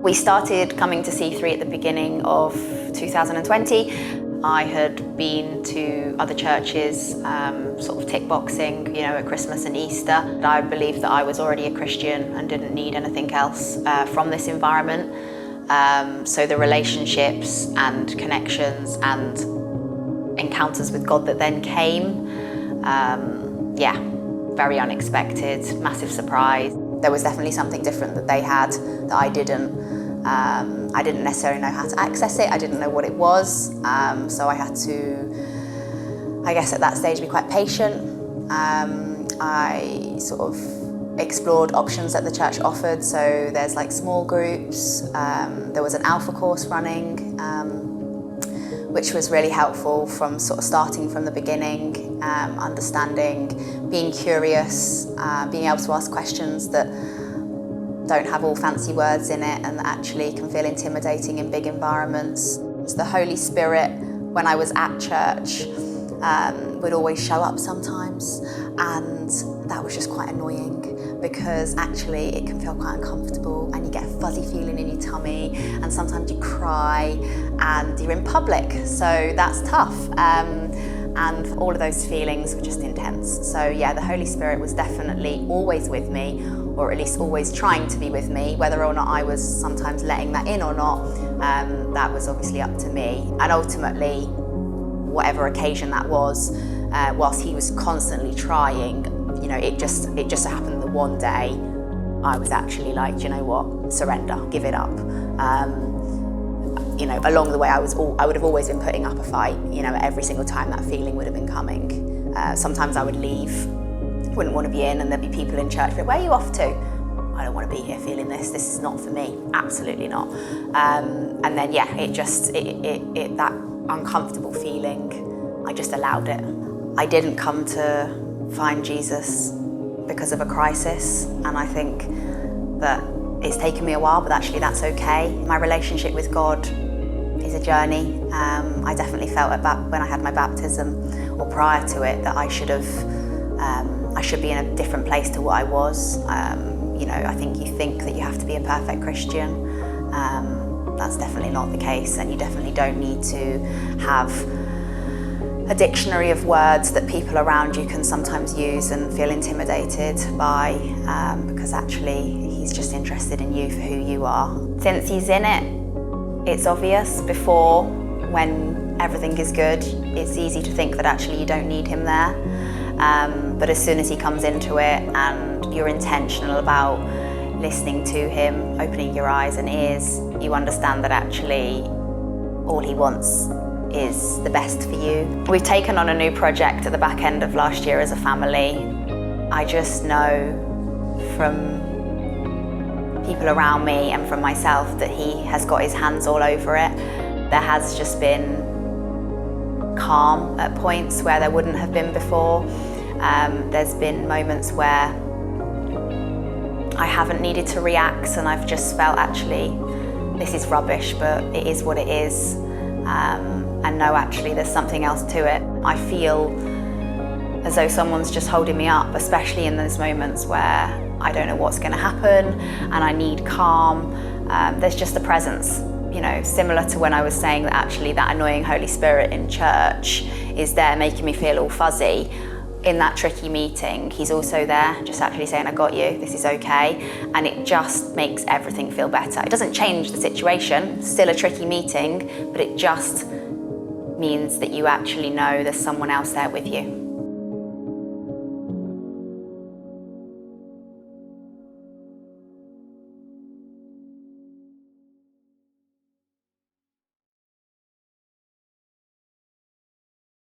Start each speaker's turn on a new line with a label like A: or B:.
A: We started coming to C3 at the beginning of 2020. I had been to other churches, sort of tick boxing, at Christmas and Easter. I believed that I was already a Christian and didn't need anything else from this environment. So the relationships and connections and encounters with God that then came, very unexpected, massive surprise. There was definitely something different that they had that I didn't. I didn't necessarily know how to access it. I didn't know what it was. So I had to, I guess at that stage, be quite patient. I sort of explored options that the church offered. So there's like small groups. There was an alpha course running, which was really helpful from sort of starting from the beginning, understanding, being curious, being able to ask questions that don't have all fancy words in it and that actually can feel intimidating in big environments. The Holy Spirit, when I was at church, would always show up sometimes, and that was just quite annoying because actually it can feel quite uncomfortable and you get a fuzzy feeling in your tummy and sometimes you cry and you're in public, so that's tough. And all of those feelings were just intense. So yeah, the Holy Spirit was definitely always with me, or at least always trying to be with me. Whether or not I was sometimes letting that in or not, that was obviously up to me. And ultimately, whatever occasion that was, whilst he was constantly trying, it just happened that one day I was actually like, do you know what, surrender, give it up. Along the way, I would have always been putting up a fight, every single time that feeling would have been coming. Sometimes I would leave, wouldn't want to be in, and there'd be people in church, but where are you off to? I don't want to be here feeling this is not for me, absolutely not. And then, that uncomfortable feeling, I just allowed it. I didn't come to find Jesus because of a crisis, and I think that it's taken me a while, but actually that's okay. My relationship with God is a journey. I definitely felt when I had my baptism, or prior to it, that I should be in a different place to what I was. I think you think that you have to be a perfect Christian. That's definitely not the case, and you definitely don't need to have a dictionary of words that people around you can sometimes use and feel intimidated by, because actually he's just interested in you for who you are. Since he's in it, it's obvious. Before, when everything is good, it's easy to think that actually you don't need him there. But as soon as he comes into it and you're intentional about listening to him, opening your eyes and ears, you understand that actually all he wants is the best for you. We've taken on a new project at the back end of last year as a family. I just know from people around me and from myself that he has got his hands all over it. There has just been calm at points where there wouldn't have been before. There's been moments where I haven't needed to react and I've just felt actually this is rubbish, but it is what it is. And no, actually there's something else to it. I feel as though someone's just holding me up, especially in those moments where I don't know what's going to happen and I need calm. There's just a presence, similar to when I was saying that actually that annoying Holy Spirit in church is there making me feel all fuzzy. In that tricky meeting, he's also there, just actually saying, I got you, this is okay. And it just makes everything feel better. It doesn't change the situation, still a tricky meeting, but it just means that you actually know there's someone else there with you.